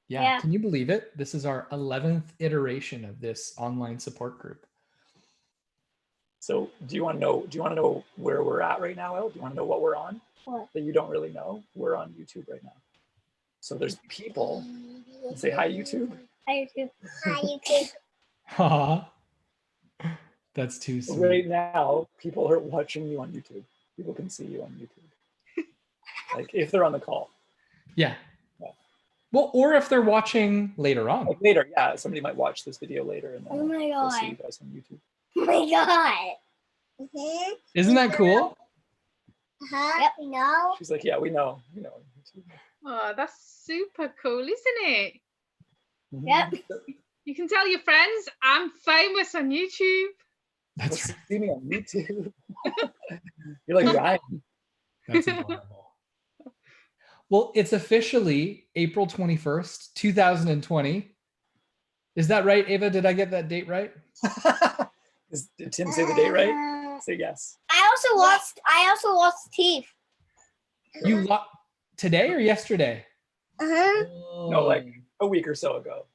Yeah. Can you believe it? This is our 11th iteration of this online support group. So do you want to know where we're at right now, Elle? Do you want to know what we're on? What? That you don't really know? We're on YouTube right now. So there's people. Say hi, YouTube. Hi, YouTube. Hi, YouTube. Aw. That's too sweet. Right now, people are watching you on YouTube. People can see you on YouTube. Like if they're on the call. Yeah. Well, or if they're watching later on. Like later, yeah. Somebody might watch this video later and then Oh my they'll see God. you guys on YouTube. Oh my God. Mm-hmm. Isn't that cool? Yep, we know. She's like, yeah, we know. Oh, that's super cool, isn't it? Yep. Mm-hmm. You can tell your friends, I'm famous on YouTube. That's right. See me on YouTube. You're like Ryan. That's adorable. Well, it's officially April 21st, 2020. Is that right, Ava? Did I get that date right? Did Tim say the date right? Say yes. I also lost teeth. You today or yesterday? Uh-huh. No, like a week or so ago.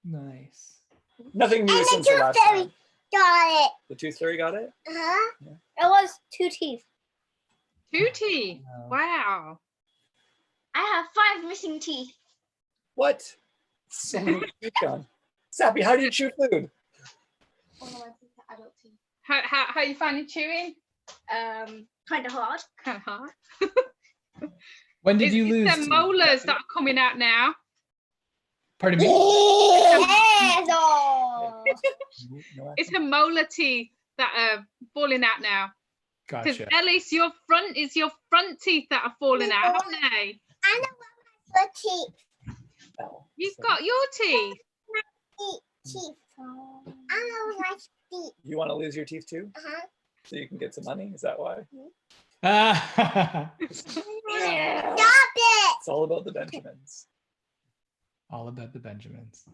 Nice. Nothing new And since the the tooth last fairy time. got it. The tooth fairy got it? Uh-huh. Yeah. It was 2 teeth. 2 teeth. Wow. I have 5 missing teeth. What? So many teeth gone. Sappy, how do you chew food? How you finding chewing? Kind of hard. Kind of hard. When did you lose? It's the molars that are coming out now. Pardon me? It's her molar teeth that are falling out now. Because Gotcha. Ellis, your front teeth that are falling out, haven't they? I know my teeth. You've got your teeth. Teeth. I know my teeth. You want to lose your teeth too? Uh-huh. So you can get some money? Is that why? Stop it! It's all about the Benjamins. All about the Benjamins.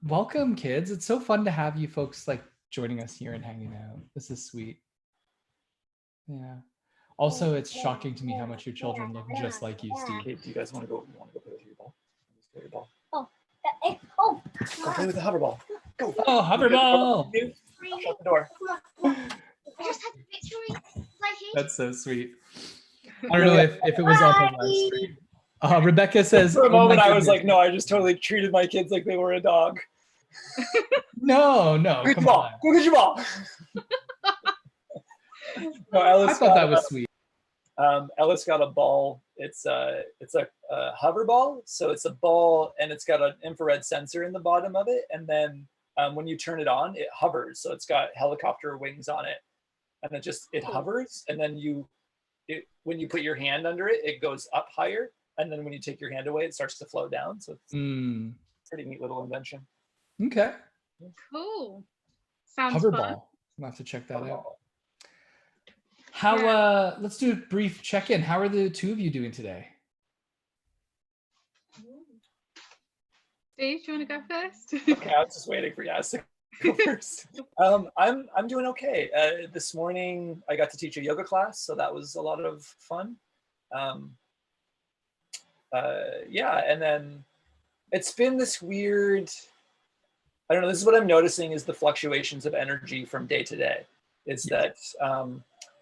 Welcome, kids. It's so fun to have you folks like joining us here and hanging out. This is sweet. Yeah. Also, it's shocking to me how much your children look just like you, Steve. Okay, do you guys want to go? You want to go play with your ball? Let's play your ball. Oh. Go play with the hover ball. Go. Oh, hover ball! Shut the door. I just had a victory. That's so sweet. I don't know if it was up on live stream. Rebecca says, For a "Oh moment, my I was goodness." like, no, I just totally treated my kids like they were a dog. No, Go get your come ball. on. Go get your ball. No, Ellis I thought that was sweet. Ellis got a ball. It's a hover ball. So it's a ball and it's got an infrared sensor in the bottom of it. And then when you turn it on, it hovers. So it's got helicopter wings on it. And it hovers. And then when you put your hand under it, it goes up higher. And then when you take your hand away, it starts to flow down. So it's a pretty neat little invention. Okay. Cool. Sounds Hover fun. ball. I'll have to check that out. How let's do a brief check-in. How are the two of you doing today? Steve, do you want to go first? Okay, I was just waiting for Yas to go first. I'm doing okay. This morning I got to teach a yoga class, so that was a lot of fun. And then it's been this weird, I don't know, this is what I'm noticing is the fluctuations of energy from day to day. Is that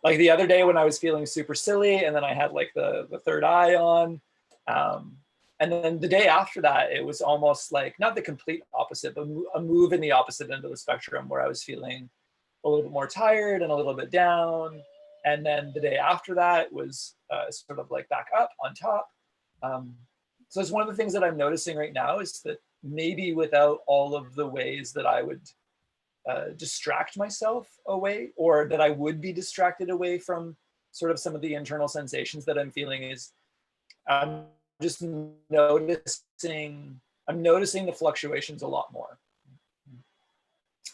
like the other day when I was feeling super silly and then I had like the third eye on, and then the day after that, it was almost like, not the complete opposite, but a move in the opposite end of the spectrum where I was feeling a little bit more tired and a little bit down. And then the day after that was sort of like back up on top. So it's one of the things that I'm noticing right now is that maybe without all of the ways that I would distract myself away, or that I would be distracted away from sort of some of the internal sensations that I'm feeling, is I'm just noticing the fluctuations a lot more.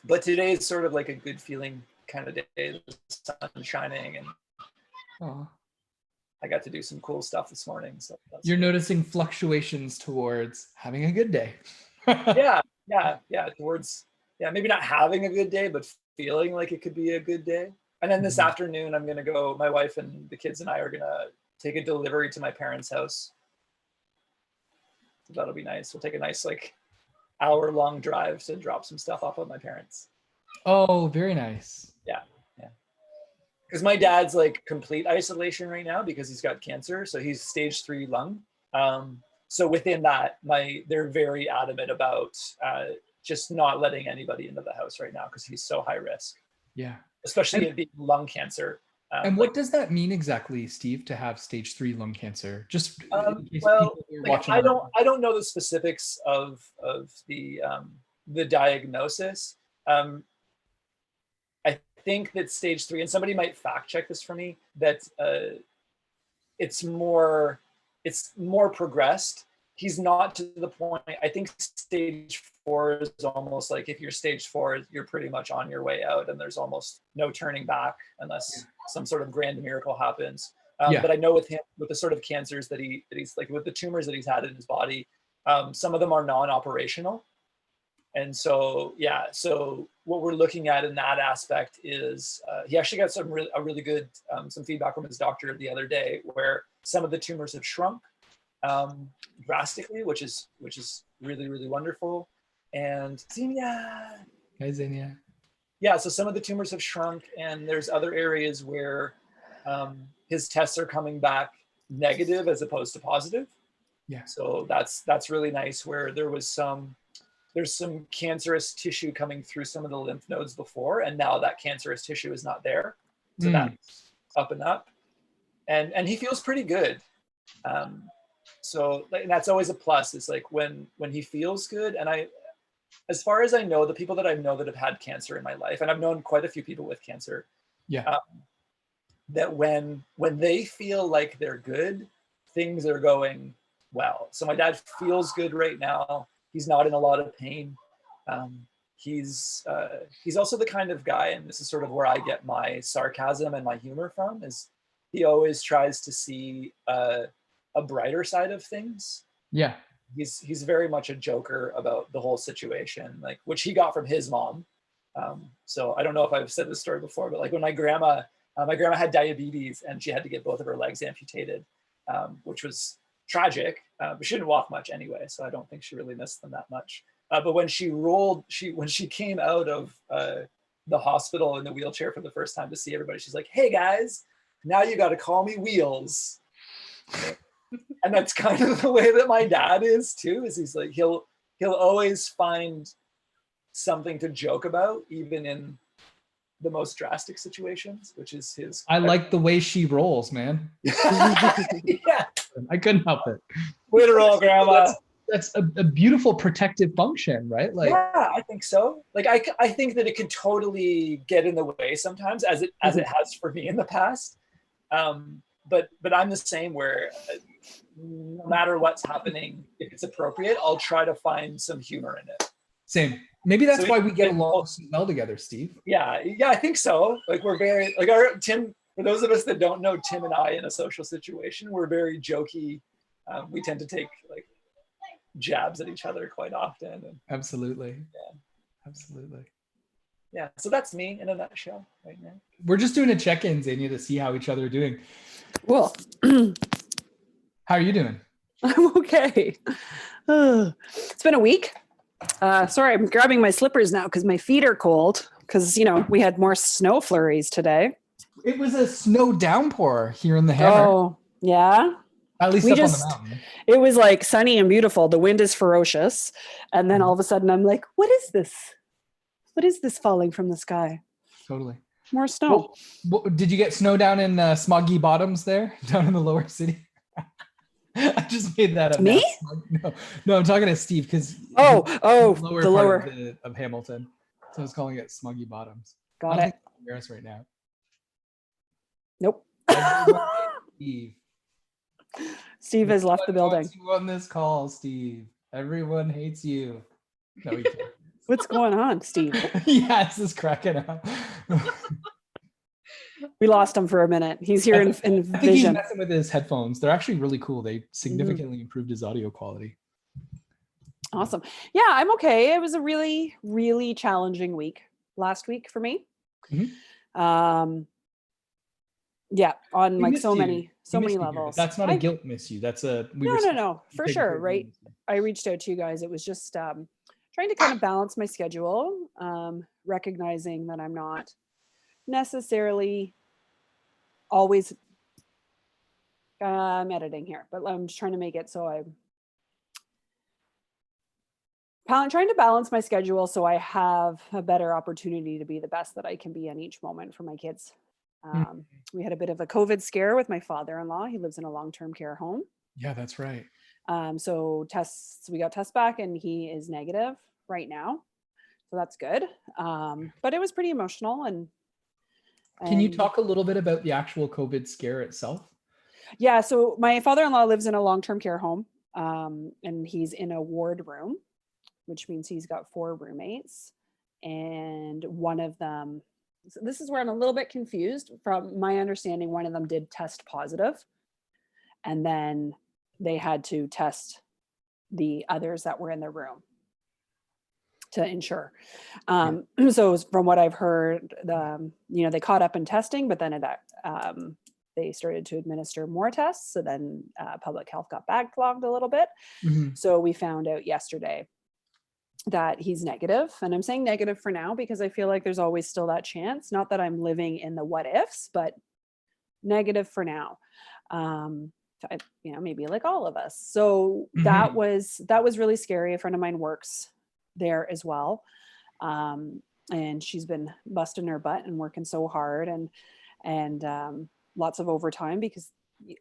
But today is sort of like a good feeling kind of day, the sun shining, and I got to do some cool stuff this morning. So you're noticing fluctuations towards having a good day. yeah, towards, maybe not having a good day, but feeling like it could be a good day. And then this afternoon, I'm gonna go, my wife and the kids and I are gonna take a delivery to my parents' house So that'll be nice. We'll take a nice like hour-long drive to drop some stuff off at my parents. Oh, very nice. Yeah. Because my dad's like complete isolation right now because he's got cancer. So he's stage 3 lung. So within that, they're very adamant about just not letting anybody into the house right now because he's so high risk. Yeah. Especially it being lung cancer. And what does that mean exactly, Steve, to have stage 3 lung cancer? Just in case well, people are like, watching. I don't know the specifics of the diagnosis. I think that stage 3, and somebody might fact check this for me, that it's more progressed. He's not to the point. I think stage 4 is almost like if you're stage 4, you're pretty much on your way out, and there's almost no turning back unless some sort of grand miracle happens. But I know with him, with the sort of cancers that he's like, with the tumors that he's had in his body, some of them are non-operational. And so, so what we're looking at in that aspect is he actually got a really good some feedback from his doctor the other day, where some of the tumors have shrunk drastically, which is really, really wonderful. And Zenia. Hi, Zenia. Yeah, so some of the tumors have shrunk, and there's other areas where his tests are coming back negative as opposed to positive. Yeah. So that's really nice, where there's some cancerous tissue coming through some of the lymph nodes before, and now that cancerous tissue is not there. So that's up and up. And he feels pretty good. So that's always a plus. It's like when he feels good. And as far as I know, the people that I know that have had cancer in my life, and I've known quite a few people with cancer, that when they feel like they're good, things are going well. So my dad feels good right now. He's not in a lot of pain. He's also the kind of guy, and this is sort of where I get my sarcasm and my humor from, is he always tries to see a brighter side of things. Yeah. He's very much a joker about the whole situation, like, which he got from his mom. So I don't know if I've said this story before, but like when my grandma had diabetes and she had to get both of her legs amputated, which was tragic, but she didn't walk much anyway, so I don't think she really missed them that much. But when she came out of the hospital in the wheelchair for the first time to see everybody, she's like, "Hey guys, now you got to call me Wheels." And that's kind of the way that my dad is too. Is he's like he'll always find something to joke about, even in the most drastic situations, which is his. I like the way she rolls, man. Yeah. I couldn't help it. Way to roll, Grandma. That's a beautiful protective function, right? Like, yeah, I think so. Like, I think that it could totally get in the way sometimes, as it has for me in the past. But I'm the same, where no matter what's happening, if it's appropriate, I'll try to find some humor in it. Same. Maybe that's why we get along so well together, Steve. Yeah, I think so. Like, we're very, like, Tim, for those of us that don't know Tim and I in a social situation, we're very jokey. We tend to take like jabs at each other quite often. And, absolutely. Yeah. Absolutely. Yeah. So that's me in a nutshell right now. We're just doing a check-in, Zenia, to see how each other are doing. Well, how are you doing? I'm okay. It's been a week. Sorry, I'm grabbing my slippers now because my feet are cold, because, we had more snow flurries today. It was a snow downpour here in the Hammer. Oh, yeah? At least up on the mountain. It was like sunny and beautiful. The wind is ferocious. And then all of a sudden I'm like, what is this? What is this falling from the sky? Totally. More snow. Well, did you get snow down in Smoggy Bottoms there, down in the lower city? I just made that up. Me? No, I'm talking to Steve, because the lower of Hamilton. So I was calling it Smoggy Bottoms. Got it. Embarrassed right now. Nope. Steve has left the building. Wants you on this call, Steve. Everyone hates you. No, you can't. What's going on, Steve? Yeah, this is cracking up. We lost him for a minute. He's here in I think vision. he's messing with his headphones. They're actually really cool. They significantly improved his audio quality. Awesome. Yeah, I'm okay. It was a really, really challenging week last week for me. Mm-hmm. Yeah, on We like missed so you. many We missed you here, but levels. that's not a guilt miss you. That's a No, for taking care sure, of right? you. I reached out to you guys. It was just trying to kind of balance my schedule, recognizing that I'm not necessarily always I'm editing here, but I'm just trying to make it so I'm trying to balance my schedule so I have a better opportunity to be the best that I can be in each moment for my kids. Mm. We had a bit of a COVID scare with my father-in-law. He lives in a long-term care home. Yeah, that's right. So we got tests back and he is negative right now. So that's good. But it was pretty emotional and Can you talk a little bit about the actual COVID scare itself? Yeah, so my father-in-law lives in a long-term care home, and he's in a ward room, which means he's got 4 roommates, and one of them, so this is where I'm a little bit confused. From my understanding, one of them did test positive, and then they had to test the others that were in the room to ensure. So from what I've heard, they caught up in testing, but then they started to administer more tests. So then public health got backlogged a little bit. Mhm. So we found out yesterday that he's negative. And I'm saying negative for now because I feel like there's always still that chance. Not that I'm living in the what ifs, but negative for now. Maybe like all of us. So that was really scary. A friend of mine works there as well. And she's been busting her butt and working so hard and lots of overtime because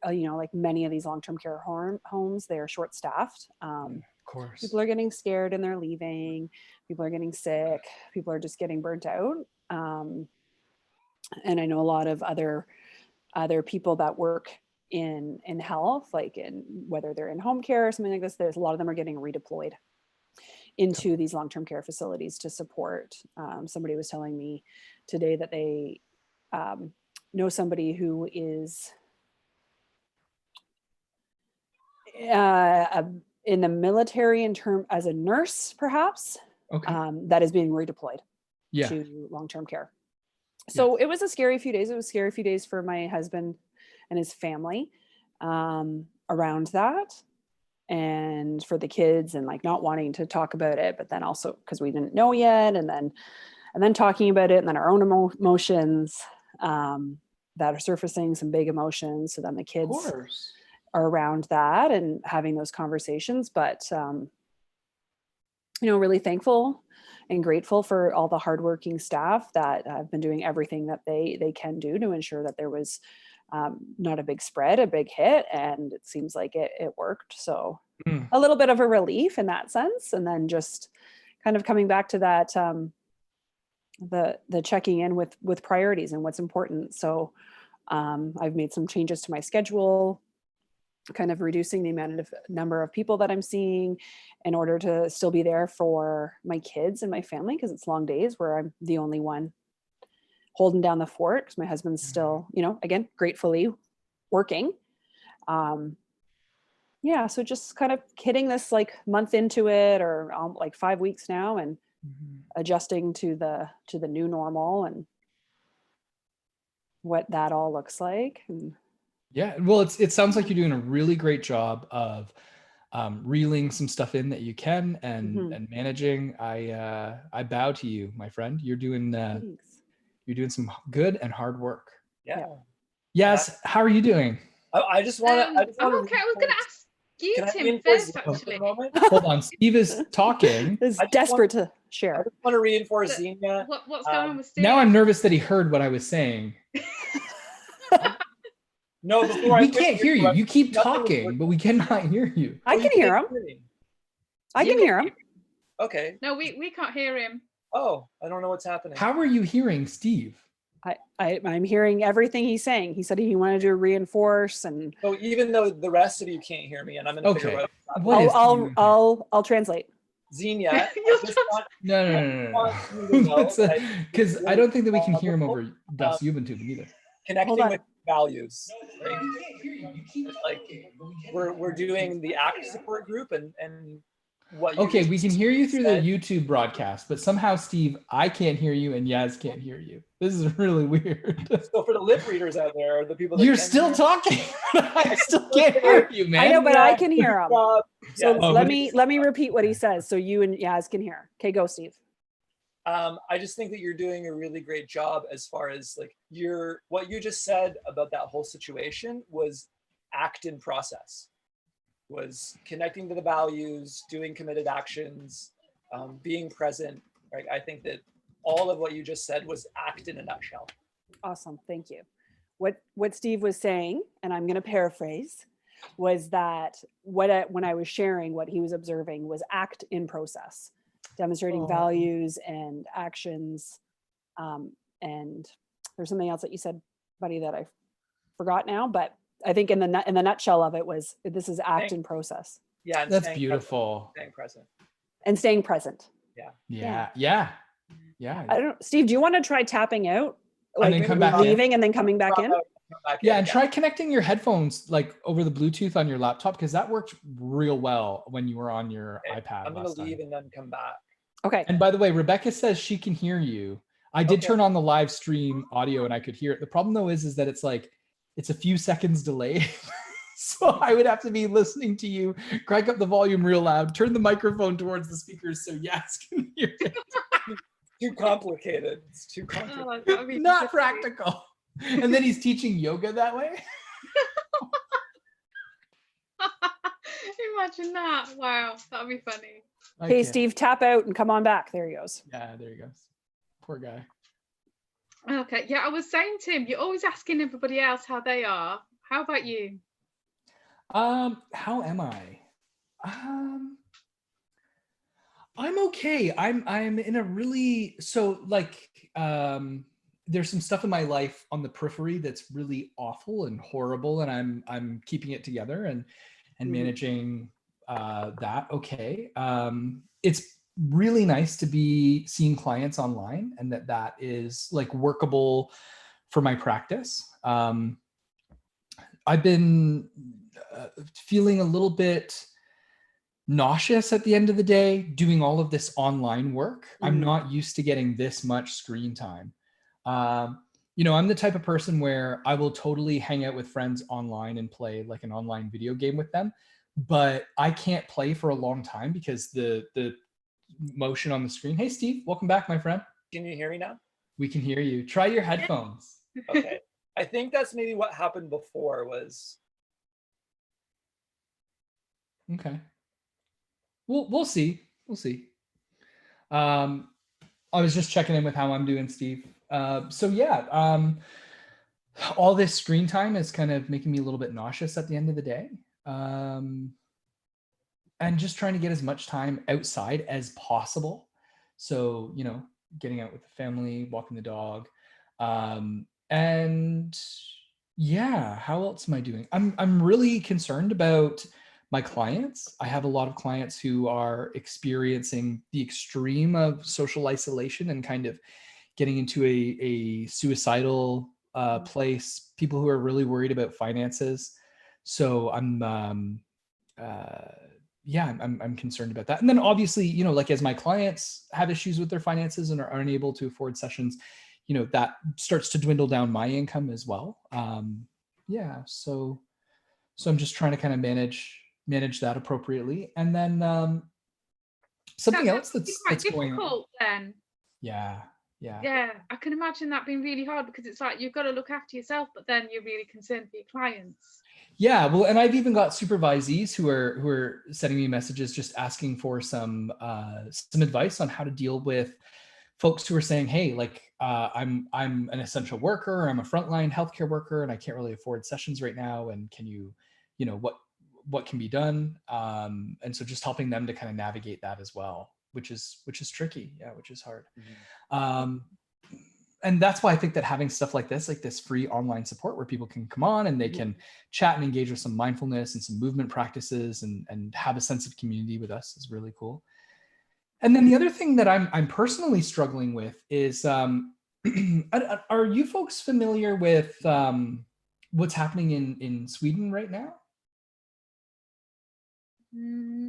like many of these long-term care homes, they're short-staffed. Of course. People are getting scared and they're leaving. People are getting sick. People are just getting burnt out. And I know a lot of other people that work in health, like in whether they're in home care or something like this, there's a lot of them are getting redeployed into these long-term care facilities to support. Somebody was telling me today that they know somebody who is in the military as a nurse, perhaps, that is being redeployed to long-term care. So it was a scary few days. It was a scary few days for my husband and his family around that, and for the kids, and like not wanting to talk about it, but then also because we didn't know yet, and then talking about it, and then our own emotions that are surfacing, some big emotions. So then the kids are around that and having those conversations, but really thankful and grateful for all the hardworking staff that have been doing everything that they can do to ensure that there was not a big spread, a big hit, and it seems like it worked. So a little bit of a relief in that sense, and then just kind of coming back to that the checking in with priorities and what's important. So I've made some changes to my schedule, kind of reducing the number of people that I'm seeing in order to still be there for my kids and my family, because it's long days where I'm the only one holding down the fort because my husband's still, again, gratefully working. So just kind of hitting this like month into it, or like 5 weeks now, and adjusting to the new normal and what that all looks like. Yeah, well, it sounds like you're doing a really great job of reeling some stuff in that you can and managing. I bow to you, my friend. You're doing some good and hard work. Yeah. Yes. How are you doing? I just want to. I'm okay. I was going to ask you, Tim, first, actually. Hold on. Steve is talking. Is desperate to share. I just want to reinforce Zenia. What's going on with Steve? Now I'm nervous that he heard what I was saying. No, we can't hear you. You keep talking, but we cannot hear you. I can hear him. I can hear him. Okay. No, we can't hear him. Oh, I don't know what's happening. How are you hearing Steve? I'm hearing everything he's saying. He said he wanted to reinforce, and so even though the rest of you can't hear me, and I'm gonna figure out. I'll translate. Zenia, no. Because I don't think that we can hear him over Das Juventud either. Connecting with values. Right? Like we're doing the ACT support group, and what you Okay, just we can hear you through the said. YouTube broadcast, but somehow, Steve, I can't hear you and Yaz can't hear you. This is really weird. So for the lip readers out there, the people that You're can still hear, talking. I still can't hear you, man. I know, but I can hear him. job. So Yes. Oh, let what me repeat what he says so you and Yaz can hear. Okay, go, Steve. I just think that you're doing a really great job as far as like what you just said about that whole situation was act in process, was connecting to the values, doing committed actions, being present. Right? I think that all of what you just said was act in a nutshell. Awesome, thank you. What Steve was saying, and I'm going to paraphrase, was that when I was sharing what he was observing was act in process, demonstrating values and actions. And there's something else that you said, buddy, that I forgot now, but I think in the nutshell of it was this is act in process. Yeah, and That's staying beautiful. present. And staying present. Yeah. I don't know, Steve, do you want to try tapping out? And then come back in? leaving and then coming back in? Yeah, and try connecting your headphones like over the Bluetooth on your laptop, because that worked real well when you were on your iPad. I'm gonna leave and then come back. Okay. And by the way, Rebecca says she can hear you. I did turn on the live stream audio and I could hear it. The problem though is that it's a few seconds delayed. So I would have to be listening to you, crank up the volume real loud, turn the microphone towards the speakers so Yaz can hear it. Too complicated. It's too complicated. Oh, Not practical. And then he's teaching yoga that way. Imagine that. Wow, that'd be funny. Okay, Steve, tap out and come on back. There he goes. Yeah, there he goes. Poor guy. Okay, yeah, I was saying to him, you're always asking everybody else how they are. How about you? How am I? I'm okay. I'm in a really, there's some stuff in my life on the periphery that's really awful and horrible, and I'm keeping it together and managing that okay. It's really nice to be seeing clients online, and that is like workable for my practice. I've been feeling a little bit nauseous at the end of the day doing all of this online work. I'm not used to getting this much screen time. I'm the type of person where I will totally hang out with friends online and play like an online video game with them, but I can't play for a long time because the motion on the screen. Hey, Steve, welcome back, my friend. Can you hear me now? We can hear you. Try your headphones. Okay. I think that's maybe what happened before was. Okay. We'll see. We'll see. I was just checking in with how I'm doing, Steve. All this screen time is kind of making me a little bit nauseous at the end of the day. And just trying to get as much time outside as possible. So, getting out with the family, walking the dog. And yeah, how else am I doing? I'm really concerned about my clients. I have a lot of clients who are experiencing the extreme of social isolation and kind of getting into a suicidal place, people who are really worried about finances. So I'm concerned about that. And then obviously, as my clients have issues with their finances and are unable to afford sessions, that starts to dwindle down my income as well. So I'm just trying to kind of manage that appropriately. And then something else that's going on. Then. Yeah. I can imagine that being really hard because it's like you've got to look after yourself, but then you're really concerned for your clients. Yeah, well, and I've even got supervisees who are sending me messages just asking for some advice on how to deal with folks who are saying, hey, I'm an essential worker, I'm a frontline healthcare worker, and I can't really afford sessions right now. And can you what can be done? And so just helping them to kind of navigate that as well, which is tricky. Yeah, which is hard. And that's why I think that having stuff like this free online support where people can come on and they can chat and engage with some mindfulness and some movement practices and have a sense of community with us is really cool. And then the other thing that I'm personally struggling with is, are you folks familiar with what's happening in Sweden right now?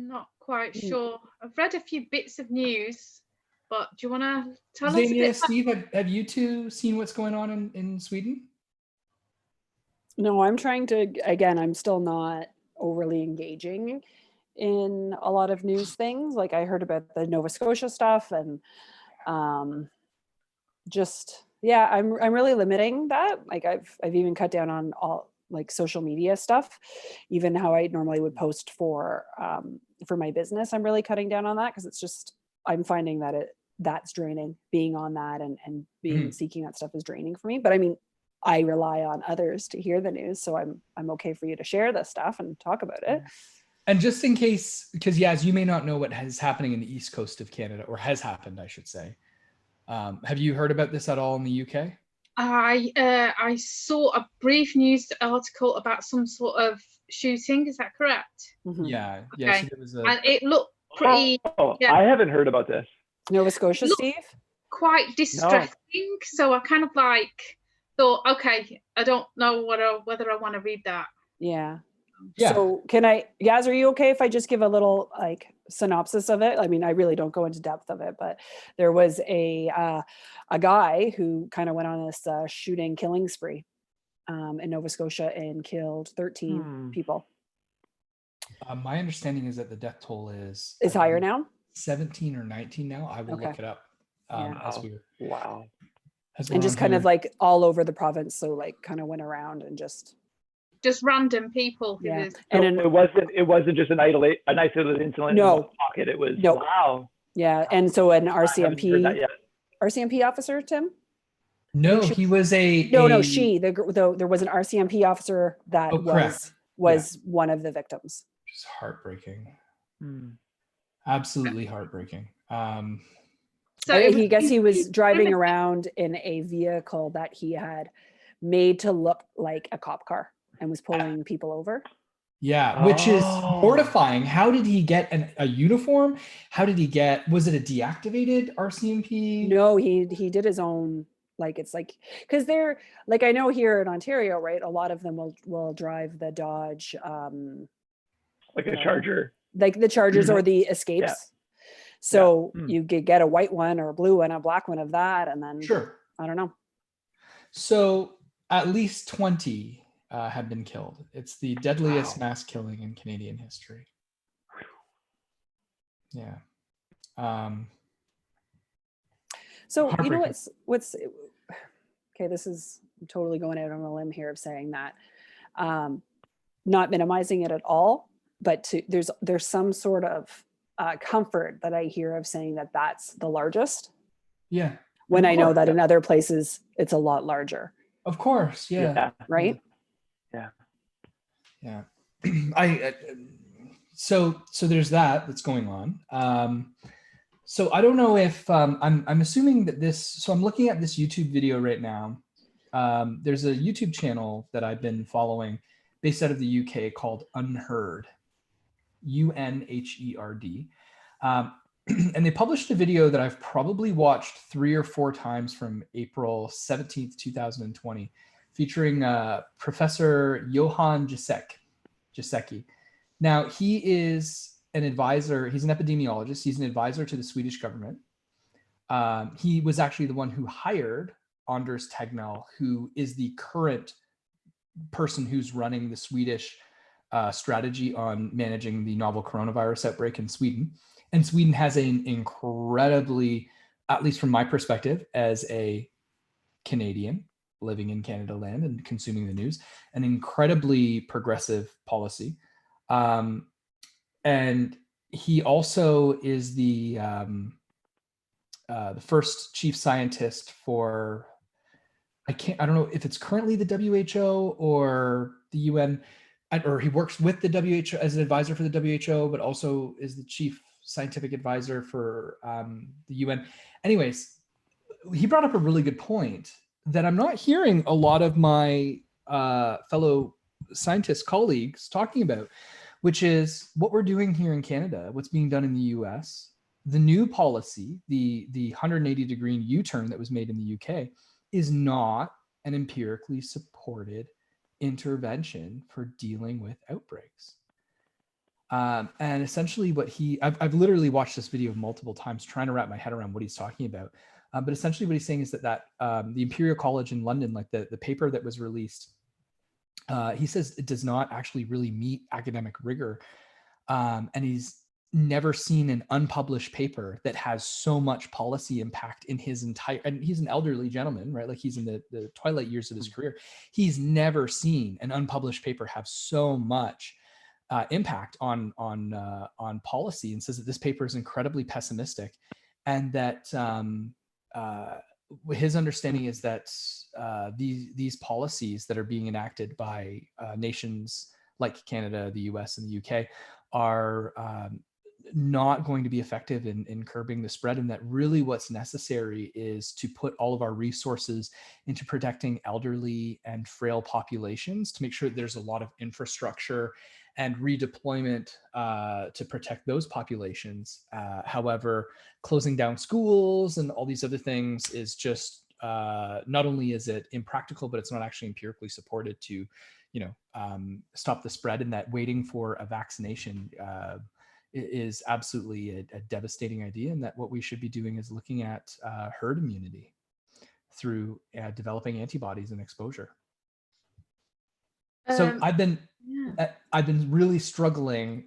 not quite Mm. sure. I've read a few bits of news, but do you want to tell us a Zenia, bit? Steve, have you two seen what's going on in Sweden? No, I'm trying to, again, I'm still not overly engaging in a lot of news things. Like I heard about the Nova Scotia stuff and just, yeah, I'm really limiting that. Like I've even cut down on all like social media stuff, even how I normally would post for my business. I'm really cutting down on that because it's just, I'm finding that that's draining. Being on that and being seeking that stuff is draining for me. But I mean, I rely on others to hear the news, so I'm okay for you to share this stuff and talk about it. And just in case, because as you may not know what is happening in the east coast of Canada, or has happened, I should say. Have you heard about this at all in the UK? I saw a brief news article about some sort of shooting. Is that correct? Mhm. Yeah. Okay. So there was And it looked pretty. Yeah. I haven't heard about this. Nova Scotia, Look- Steve? Quite distressing. So I kind of like thought, okay, I don't know whether I want to read that. Yeah. Yeah. So Yaz, are you okay if I just give a little like synopsis of it? I mean, I really don't go into depth of it, but there was a guy who kind of went on this shooting killing spree in Nova Scotia and killed 13 people. My understanding is that the death toll is Higher now? 17 or 19 now. I will Okay. look it up Yeah. as we're Wow. And just kind of like all over the province. So like kind of went around and just random people who yeah. was And So it wasn't just an isolated incident No. in one pocket. It was No. wow. yeah. And so an I haven't heard that RCMP yet. officer, Tim? no, she he was a No, there was an RCMP officer that correct. was one of the victims. Just heartbreaking. Absolutely heartbreaking. so it He guess he was was driving around in a vehicle that he had made to look like a cop car and was pulling people over. Yeah, which is Oh. mortifying. How did he get a uniform? How did he get? Was it a deactivated RCMP? No, he did his own. Like it's like because they're like I know here in Ontario, right? A lot of them will drive the Dodge, Like a Charger. like the Chargers or the Escapes. Yeah. So Yeah. you could get a white one or a blue one, a black one of that, and then Sure. I don't know. So at least 20 have been killed. It's the deadliest mass killing in Canadian history. Yeah. So you know Heartbreaking. what's okay, this is I'm totally going out on a limb here of saying that not minimizing it at all, but there's some sort of comfort that I hear of saying that that's the largest Yeah. when Of I know course. that in other places it's a lot larger, Of course. Yeah. right? Yeah. So there's that's going on. So I don't know if I'm assuming that so I'm looking at this YouTube video right now. There's a YouTube channel that I've been following based out of the UK called Unheard, UNHERD. And they published a video that I've probably watched 3 or 4 times from April 17th, 2020, featuring Professor Johan Giesecke. Now, he is an advisor. He's an epidemiologist. He's an advisor to the Swedish government. He was actually the one who hired Anders Tegnell, who is the current person who's running the Swedish strategy on managing the novel coronavirus outbreak in Sweden. And Sweden has an incredibly, at least from my perspective, as a Canadian living in Canada land and consuming the news, an incredibly progressive policy. And he also is the first chief scientist for, I don't know if it's currently the WHO or the UN, or he works with the WHO as an advisor for the WHO, but also is the chief scientific advisor for the UN. Anyways, he brought up a really good point that I'm not hearing a lot of my fellow scientist colleagues talking about, which is what we're doing here in Canada, what's being done in the US, the new policy, the 180-degree U-turn that was made in the UK is not an empirically supported intervention for dealing with outbreaks. And essentially I've literally watched this video multiple times trying to wrap my head around what he's talking about. But essentially what he's saying is that the Imperial College in London, like the paper that was released, he says it does not actually really meet academic rigor. And he's never seen an unpublished paper that has so much policy impact in his entire, and he's an elderly gentleman, right? Like he's in the twilight years of his career. He's never seen an unpublished paper have so much impact on policy, and says that this paper is incredibly pessimistic, and that his understanding is that these policies that are being enacted by nations like Canada, the US, and the UK are not going to be effective in curbing the spread, and that really what's necessary is to put all of our resources into protecting elderly and frail populations, to make sure that there's a lot of infrastructure and redeployment to protect those populations. However, closing down schools and all these other things is just, not only is it impractical, but it's not actually empirically supported to, stop the spread, and that waiting for a vaccination is absolutely a devastating idea, and that what we should be doing is looking at herd immunity through developing antibodies and exposure. So I've been really struggling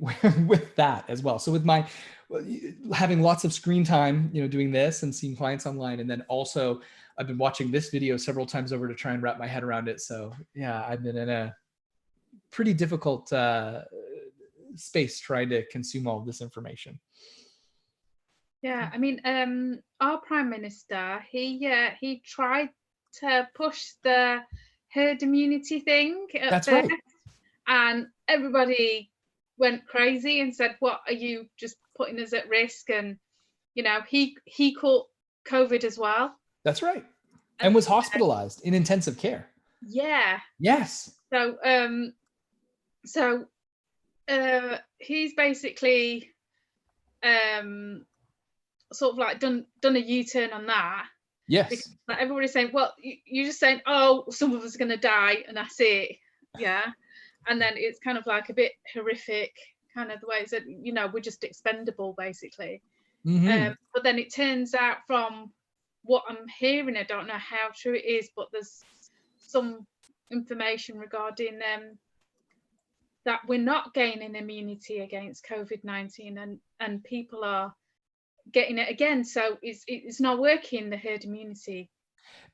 with that as well. So with my having lots of screen time, doing this and seeing clients online, and then also I've been watching this video several times over to try and wrap my head around it. So yeah, I've been in a pretty difficult space trying to consume all of this information. Yeah, I mean, our Prime Minister, he tried to push the herd immunity thing at That's first, right. and everybody went crazy and said, "What are you just putting us at risk?" And he caught COVID as well. That's right, and was hospitalized in intensive care. Yeah. Yes. So he's basically sort of like done a U-turn on that. Yes. Because like, everybody's saying, well, you're just saying, oh, some of us are going to die, and that's it. Yeah. And then it's kind of like a bit horrific, kind of the way it's said, we're just expendable, basically. Mm-hmm. But then it turns out, from what I'm hearing, I don't know how true it is, but there's some information regarding that we're not gaining immunity against COVID-19, and people are getting it again. So it's not working, the herd immunity.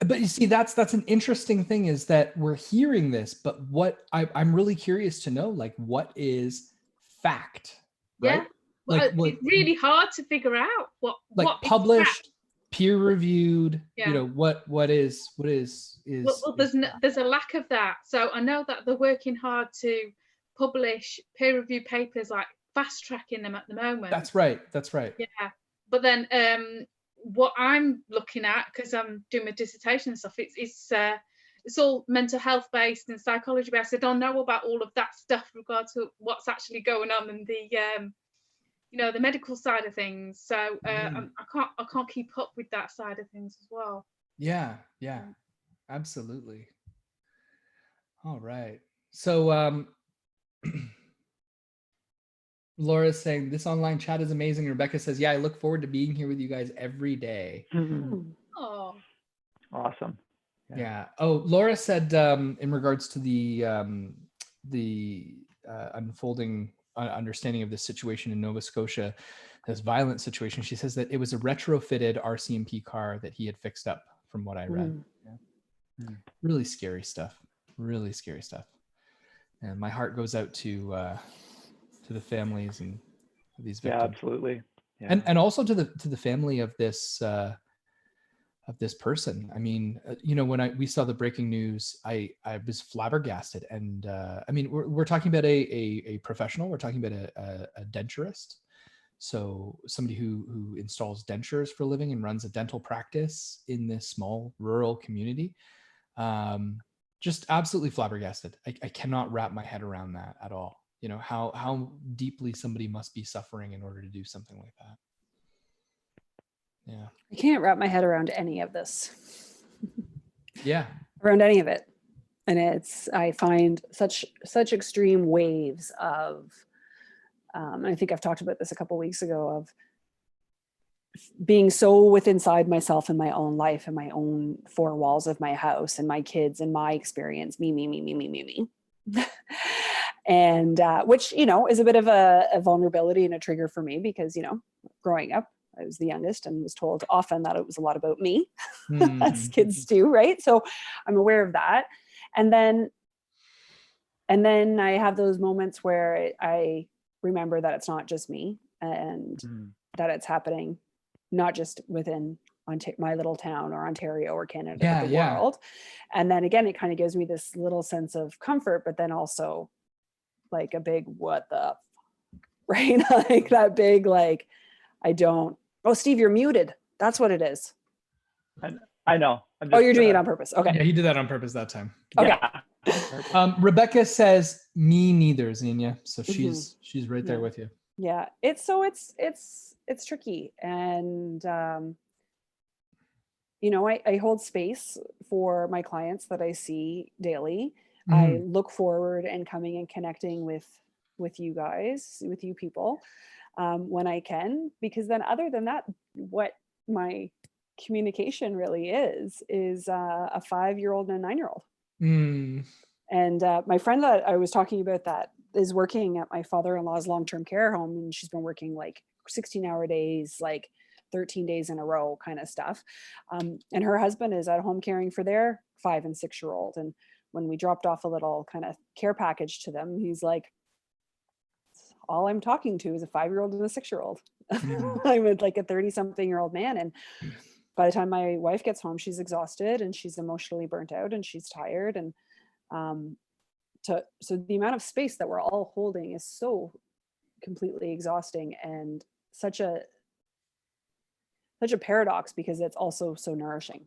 But you see, that's an interesting thing, is that we're hearing this, but what I'm really curious to know, like, what is fact, right? Yeah. Well, like what, it's really hard to figure out what published, peer-reviewed, yeah. what is well, there's a lack of that. So I know that they're working hard to publish peer-reviewed papers, like fast-tracking them at the moment. That's right. Yeah. But then what I'm looking at, because I'm doing my dissertation and stuff, it's all mental health based and psychology based. I don't know about all of that stuff with regard to what's actually going on in the medical side of things. So I can't keep up with that side of things as well. Yeah, absolutely. All right. So Laura's saying this online chat is amazing. Rebecca says, yeah, I look forward to being here with you guys every day. Oh, awesome. Yeah. Oh, Laura said in regards to the unfolding understanding of this situation in Nova Scotia, this violent situation, she says that it was a retrofitted RCMP car that he had fixed up, from what I read. Really scary stuff. And my heart goes out to the families and these victims. Yeah, absolutely. Yeah. And also to the family of this person. I mean, when we saw the breaking news, I was flabbergasted. And I mean, we're talking about a professional. We're talking about a denturist. So somebody who installs dentures for a living and runs a dental practice in this small rural community. Just absolutely flabbergasted. I cannot wrap my head around that at all. How deeply somebody must be suffering in order to do something like that. Yeah. I can't wrap my head around any of this. Yeah. Around any of it. And I find such extreme waves of I think I've talked about this a couple of weeks ago, of being so within inside myself and my own life and my own four walls of my house and my kids and my experience, me. And which, you know, is a bit of a vulnerability and a trigger for me, because, you know, growing up, I was the youngest and was told often that it was a lot about me, as kids do, right? So I'm aware of that. And then I have those moments where I remember that it's not just me, and that it's happening not just within my little town or Ontario or Canada, but the world. And then again, it kind of gives me this little sense of comfort, but then also like a big what the right? Like that big, like, oh, Steve, you're muted. That's what it is. I know. Oh, you're doing it on purpose. Okay. Yeah, he did that on purpose that time. Okay. Yeah. Rebecca says me neither, Zenia. So she's right there with you. Yeah. It's tricky. And, you know, I hold space for my clients that I see daily. I look forward and coming and connecting with you guys, with you people, when I can, because then other than that, what my communication really is a 5-year-old and a 9-year-old. And my friend that I was talking about that is working at my father-in-law's long-term care home, and she's been working like 16-hour days, like 13 days in a row kind of stuff. And her husband is at home caring for their 5 and 6-year-old. And when we dropped off a little kind of care package to them, he's like, all I'm talking to is a 5-year-old and a 6-year-old. I'm like a 30-something-year-old man. And by the time my wife gets home, she's exhausted and she's emotionally burnt out and she's tired. And so the amount of space that we're all holding is so completely exhausting, and such a paradox, because it's also so nourishing.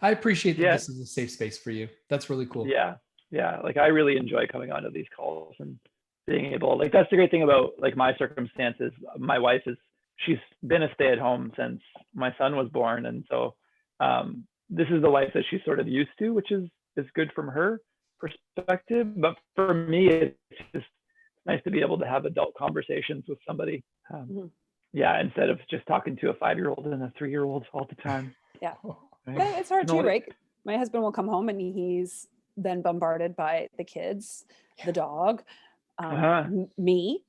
I appreciate that this is a safe space for you. That's really cool. Yeah. Like I really enjoy coming onto these calls and being able, like, that's the great thing about like my circumstances. My wife she's been a stay-at-home since my son was born, and so this is the life that she's sort of used to, which is good from her perspective. But for me, it's just nice to be able to have adult conversations with somebody. Instead of just talking to a 5-year-old and a 3-year-old all the time. Yeah. Yeah, it's hard too, right? My husband will come home and he's then bombarded by the kids, the dog, me.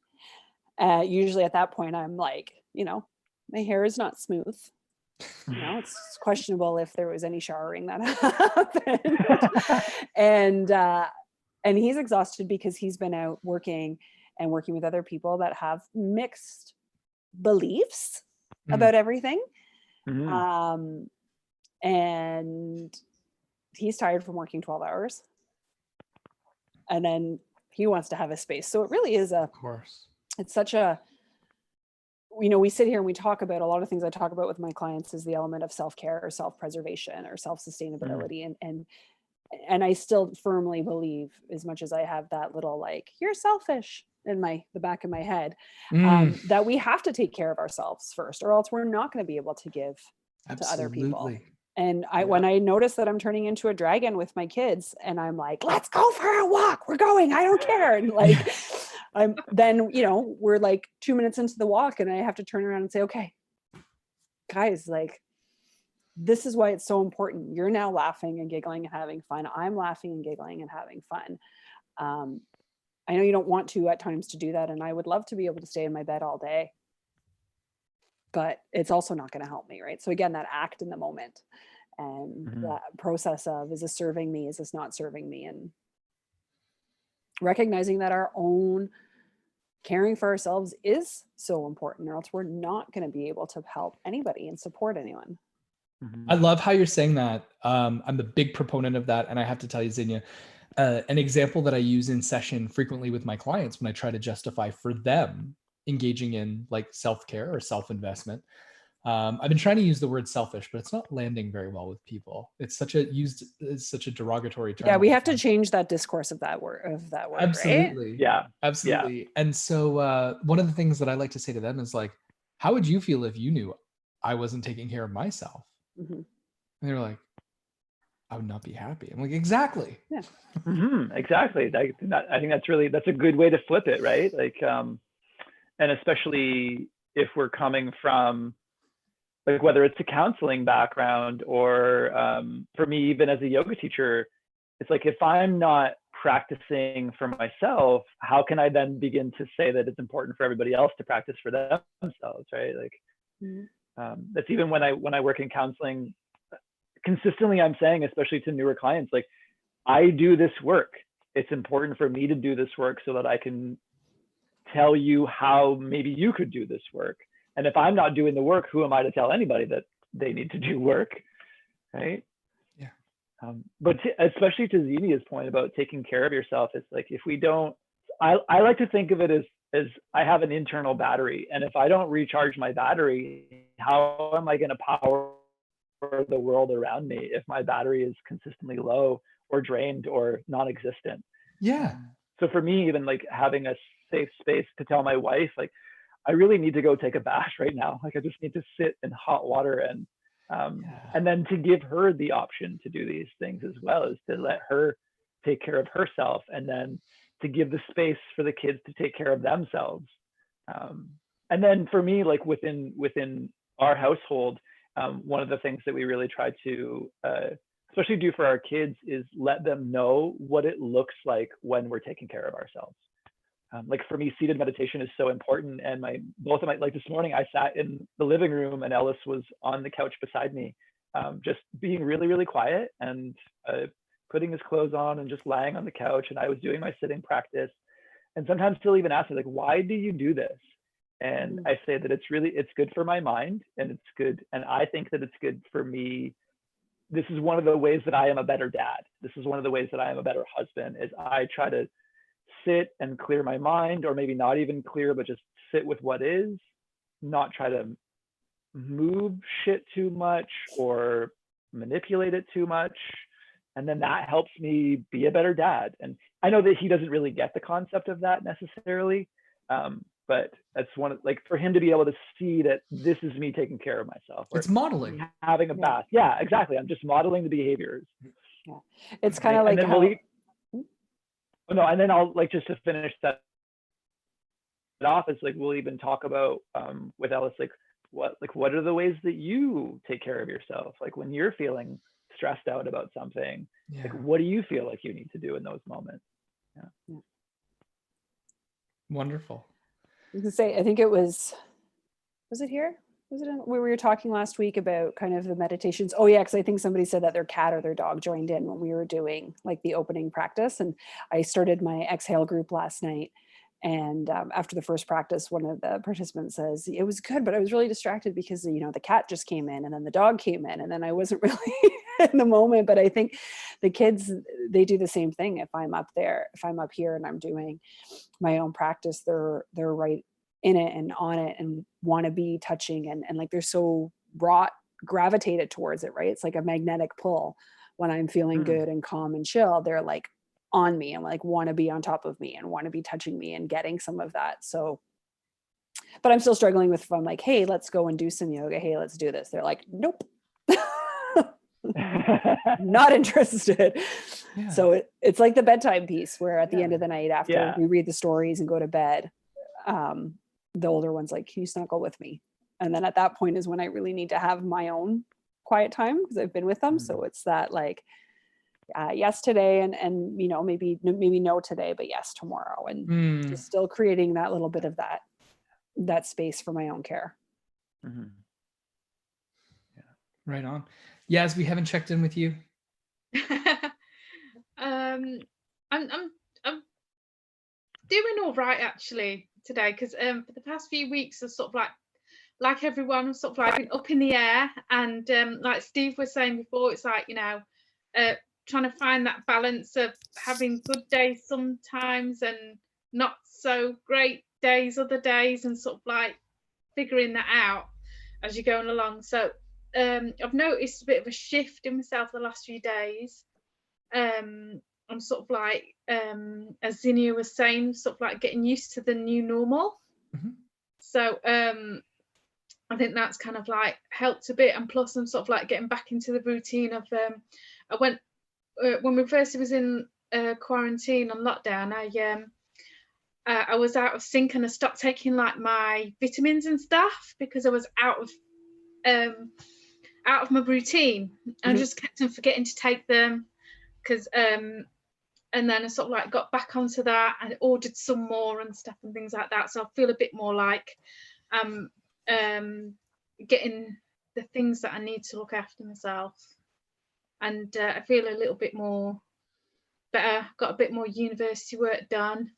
Usually at that point, I'm like, you know, my hair is not smooth. You know, it's questionable if there was any showering that happened. And he's exhausted because he's been out working with other people that have mixed beliefs about everything. And he's tired from working 12 hours. And then he wants to have a space. So it really is of course. It's such a, you know, we sit here and we talk about a lot of things I talk about with my clients is the element of self-care or self-preservation or self-sustainability. And I still firmly believe, as much as I have that little like, you're selfish in the back of my head, that we have to take care of ourselves first, or else we're not going to be able to give to other people. And when I notice that I'm turning into a dragon with my kids and I'm like, let's go for a walk. We're going. I don't care. And like, then, you know, we're like 2 minutes into the walk and I have to turn around and say, okay, guys, like, this is why it's so important. You're now laughing and giggling and having fun. I'm laughing and giggling and having fun. I know you don't want to at times to do that. And I would love to be able to stay in my bed all day, but it's also not going to help me. Right. So again, that act in the moment and that process of, is this serving me? Is this not serving me? And recognizing that our own caring for ourselves is so important, or else we're not going to be able to help anybody and support anyone. I love how you're saying that. I'm a big proponent of that. And I have to tell you, Zenia, an example that I use in session frequently with my clients when I try to justify for them engaging in like self-care or self-investment. I've been trying to use the word selfish, but it's not landing very well with people. It's such a derogatory term. Yeah, we have to change that discourse of that word. Absolutely. Right? Yeah. Absolutely. Yeah. And so one of the things that I like to say to them is like, how would you feel if you knew I wasn't taking care of myself? And they were like, I would not be happy. I'm like, exactly. Yeah. Exactly. I think that's a good way to flip it, right? Like, and especially if we're coming from, like, whether it's a counseling background or for me, even as a yoga teacher, it's like, if I'm not practicing for myself, how can I then begin to say that it's important for everybody else to practice for themselves, right? Like, that's even when I work in counseling, consistently I'm saying, especially to newer clients, like, I do this work. It's important for me to do this work so that I can tell you how maybe you could do this work. And if I'm not doing the work, who am I to tell anybody that they need to do work, right? Yeah. But especially to Zenia's point about taking care of yourself, it's like, if we don't, I like to think of it as I have an internal battery, and if I don't recharge my battery, how am I going to power the world around me if my battery is consistently low or drained or non-existent? Yeah. So for me, even like having a safe space to tell my wife, like, I really need to go take a bath right now. Like, I just need to sit in hot water, and then to give her the option to do these things as well, is to let her take care of herself, and then to give the space for the kids to take care of themselves. And then for me, like, within our household, one of the things that we really try to especially do for our kids is let them know what it looks like when we're taking care of ourselves. Like, for me, seated meditation is so important. And like this morning, I sat in the living room and Ellis was on the couch beside me, just being really, really quiet and putting his clothes on and just lying on the couch. And I was doing my sitting practice. And sometimes he'll even ask me, like, why do you do this? And I say that it's good for my mind, and it's good. And I think that it's good for me. This is one of the ways that I am a better dad. This is one of the ways that I am a better husband, is I try to sit and clear my mind, or maybe not even clear, but just sit with what is, not try to move shit too much or manipulate it too much. And then that helps me be a better dad. And I know that he doesn't really get the concept of that necessarily. But that's like, for him to be able to see that this is me taking care of myself. It's modeling. Having a bath. Yeah, exactly. I'm just modeling the behaviors. Yeah. It's kind of like how... and then I'll, like, just to finish that off, it's like, we'll even talk about with Ellis, like, what are the ways that you take care of yourself? Like, when you're feeling stressed out about something, like, what do you feel like you need to do in those moments? Yeah. Wonderful. I was gonna say, I think it was it here? Was it we were talking last week about kind of the meditations? Oh yeah, because I think somebody said that their cat or their dog joined in when we were doing like the opening practice. And I started my exhale group last night. And after the first practice, one of the participants says, it was good, but I was really distracted because, the cat just came in and then the dog came in and then I wasn't really in the moment. But I think the kids, they do the same thing. If I'm up here and I'm doing my own practice, they're right in it and on it and want to be touching and like they're so gravitated towards it, right? It's like a magnetic pull. When I'm feeling good and calm and chill, they're like on me and like want to be on top of me and want to be touching me and getting some of that. So, but I'm still struggling with, if I'm like, hey, let's go and do some yoga. Hey, let's do this. They're like, nope. Not interested. Yeah. So it's like the bedtime piece where at the end of the night, after we read the stories and go to bed, the older one's like, can you snuggle with me? And then at that point is when I really need to have my own quiet time because I've been with them. So it's that like, yes today and maybe no today, but yes tomorrow, and just still creating that little bit of that space for my own care. Yeah, right on. Yes, we haven't checked in with you. I'm doing all right actually today, because for the past few weeks I've sort of like everyone, I've sort of like been up in the air, and like Steve was saying before, it's like trying to find that balance of having good days sometimes and not so great days other days, and sort of like figuring that out as you're going along. So I've noticed a bit of a shift in myself the last few days. I'm sort of like, as Zenia was saying, sort of like getting used to the new normal. So I think that's kind of like helped a bit, and plus I'm sort of like getting back into the routine of I went when we first was in quarantine on lockdown. I was out of sync and I stopped taking like my vitamins and stuff because I was out of my routine. I just kept on forgetting to take them because and then I sort of like got back onto that and ordered some more and stuff and things like that. So I feel a bit more like getting the things that I need to look after myself, and I feel a little bit more better. Got a bit more university work done.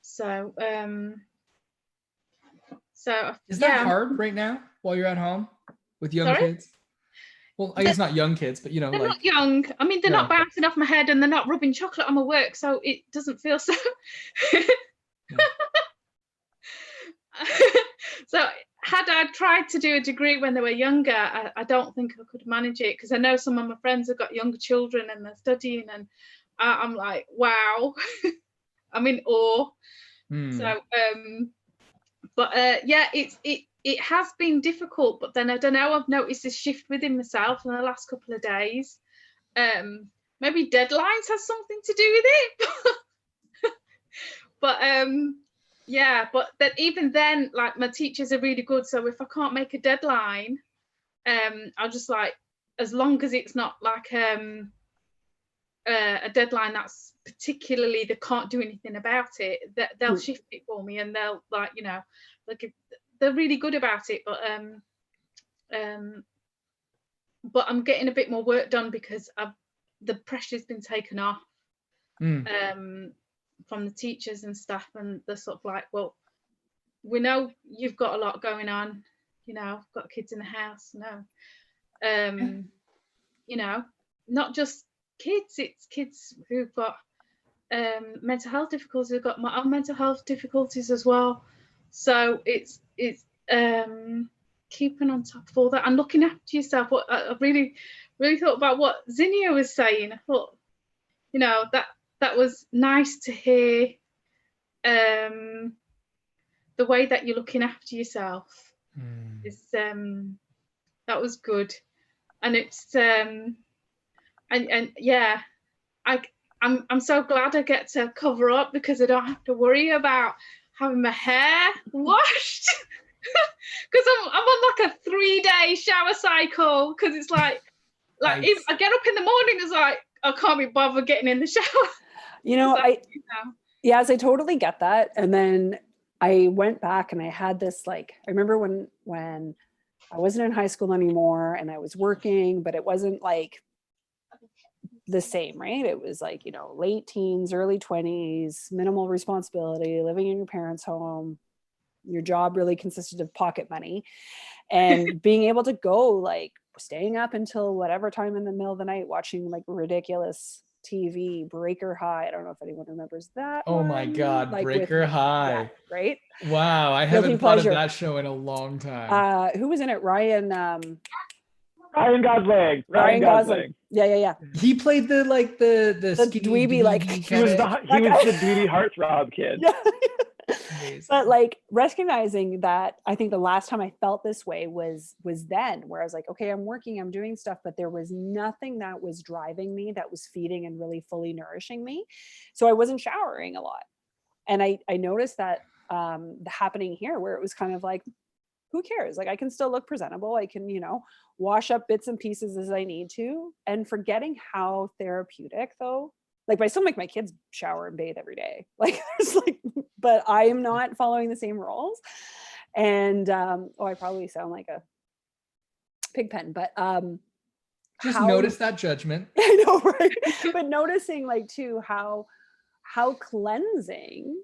So Is that hard right now while you're at home with young kids? Well, I guess not young kids, but you know, they're like not young. I mean, they're not bouncing off my head and they're not rubbing chocolate on my work, so it doesn't feel so. So had I tried to do a degree when they were younger, I don't think I could manage it, because I know some of my friends have got younger children and they're studying, and I'm like, wow. I'm in awe. So but yeah, it has been difficult, but then I don't know, I've noticed this shift within myself in the last couple of days. Maybe deadlines has something to do with it. But yeah, but that even then, like, my teachers are really good, so if I can't make a deadline, I'll just, like, as long as it's not like a deadline that's particularly they can't do anything about it, they'll shift it for me, and they'll, like, you know, they're really good about it. But I'm getting a bit more work done because the pressure's been taken off from the teachers and stuff, and they're sort of like, well, we know you've got a lot going on, you know, I've got kids in the house, you know, not just kids, it's kids who've got mental health difficulties. I've got my own mental health difficulties as well, so it's keeping on top of all that and looking after yourself. What I really thought about what Zenia was saying. I thought, you know, that was nice to hear, the way that you're looking after yourself is that was good. And it's and yeah, I'm so glad I get to cover up, because I don't have to worry about having my hair washed, because I'm on like a 3-day shower cycle, because it's like nice. If I get up in the morning, it's like I can't be bothered getting in the shower. You know, yes, I totally get that. And then I went back and I had this, like, I remember when I wasn't in high school anymore and I was working, but it wasn't like the same, right? It was like, you know, late teens, early 20s, minimal responsibility, living in your parents' home. Your job really consisted of pocket money, and being able to go, like, staying up until whatever time in the middle of the night watching like ridiculous TV, Breaker High. I don't know if anyone remembers that. Oh my God, like Breaker High. Yeah, right? Wow, I haven't thought of that show in a long time. Who was in it? Ryan Gosling. Ryan Gosling. Yeah. He played the dweeby, like he was the dweeby heartthrob kid. Yeah. But like recognizing that, I think the last time I felt this way was then, where I was like, okay, I'm working, I'm doing stuff, but there was nothing that was driving me, that was feeding and really fully nourishing me. So I wasn't showering a lot. And I noticed that happening here, where it was kind of like, who cares? Like, I can still look presentable. I can, you know, wash up bits and pieces as I need to, and forgetting how therapeutic, though. Like, I still make my kids shower and bathe every day. Like, there's like, but I am not following the same rules. And I probably sound like a pig pen, but just notice that judgment. I know, right? But noticing, like, too, how cleansing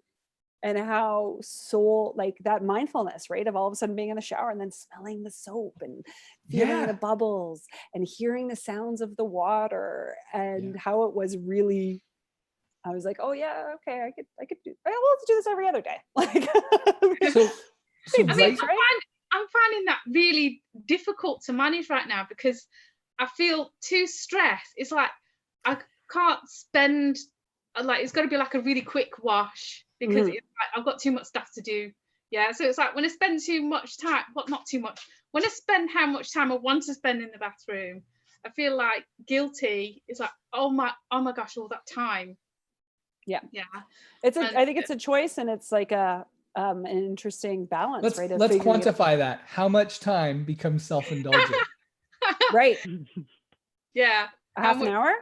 and how soul, like that mindfulness, right, of all of a sudden being in the shower and then smelling the soap and feeling the bubbles and hearing the sounds of the water, and how it was really, I was like, oh yeah, okay, I could do, I'll do this every other day. Like, so I mean, I'm finding that really difficult to manage right now, because I feel too stressed. It's like I can't spend, like, it's got to be like a really quick wash, because it's like I've got too much stuff to do. Yeah, so it's like when I spend too much time, not too much, when I spend how much time I want to spend in the bathroom, I feel like guilty is like, oh my gosh, all that time. Yeah. And I think it's a choice, and it's like an interesting balance, Let's right? of let's figuring it out. quantify that. How much time becomes self-indulgent? Right. yeah. A half an hour? I